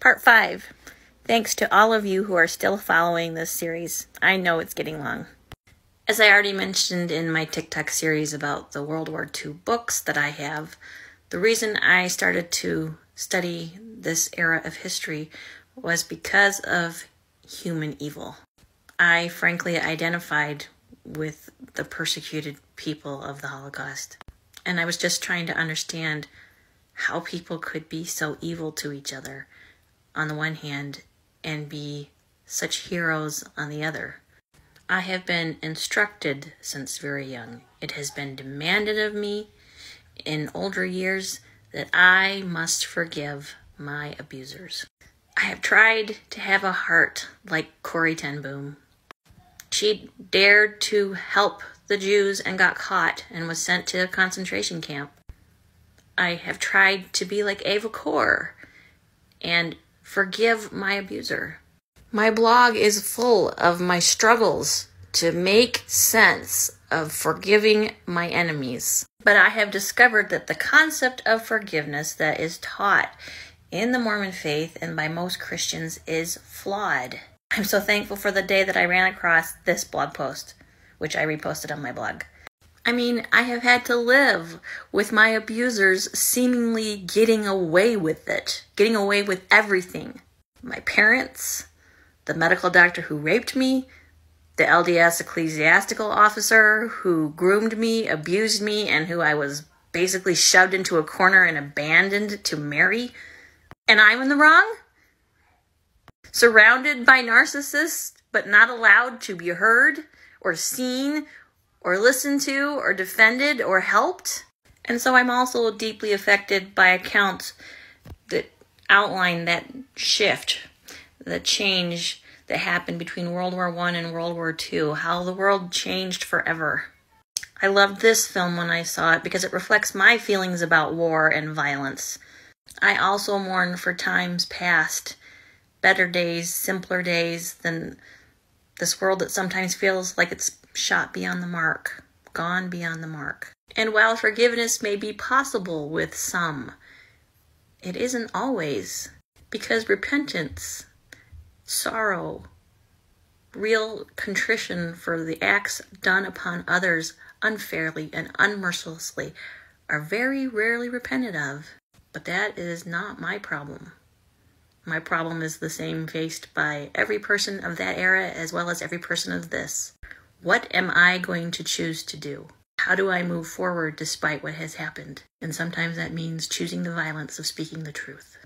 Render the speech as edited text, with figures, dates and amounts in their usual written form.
Part 5. Thanks to all of you who are still following this series. I know it's getting long. As I already mentioned in my TikTok series about the World War II books that I have, the reason I started to study this era of history was because of human evil. I frankly identified with the persecuted people of the Holocaust, and I was just trying to understand how people could be so evil to each other on the one hand and be such heroes on the other. I have been instructed since very young. It has been demanded of me in older years that I must forgive my abusers. I have tried to have a heart like Corrie ten Boom. She dared to help the Jews and got caught and was sent to a concentration camp. I have tried to be like Ava Kor and forgive my abuser. My blog is full of my struggles to make sense of forgiving my enemies. But I have discovered that the concept of forgiveness that is taught in the Mormon faith and by most Christians is flawed. I'm so thankful for the day that I ran across this blog post, which I reposted on my blog. I mean, I have had to live with my abusers seemingly getting away with it, getting away with everything. My parents, the medical doctor who raped me, the LDS ecclesiastical officer who groomed me, abused me, and who I was basically shoved into a corner and abandoned to marry. And I'm in the wrong? Surrounded by narcissists, but not allowed to be heard or seen or listened to, or defended, or helped. And so I'm also deeply affected by accounts that outline that shift, the change that happened between World War I and World War II, how the world changed forever. I loved this film when I saw it because it reflects my feelings about war and violence. I also mourn for times past, better days, simpler days than this world that sometimes feels like it's shot beyond the mark, gone beyond the mark. And while forgiveness may be possible with some, it isn't always, because repentance, sorrow, real contrition for the acts done upon others unfairly and unmercilessly are very rarely repented of. But that is not my problem. My problem is the same faced by every person of that era as well as every person of this. What am I going to choose to do? How do I move forward despite what has happened? And sometimes that means choosing the violence of speaking the truth.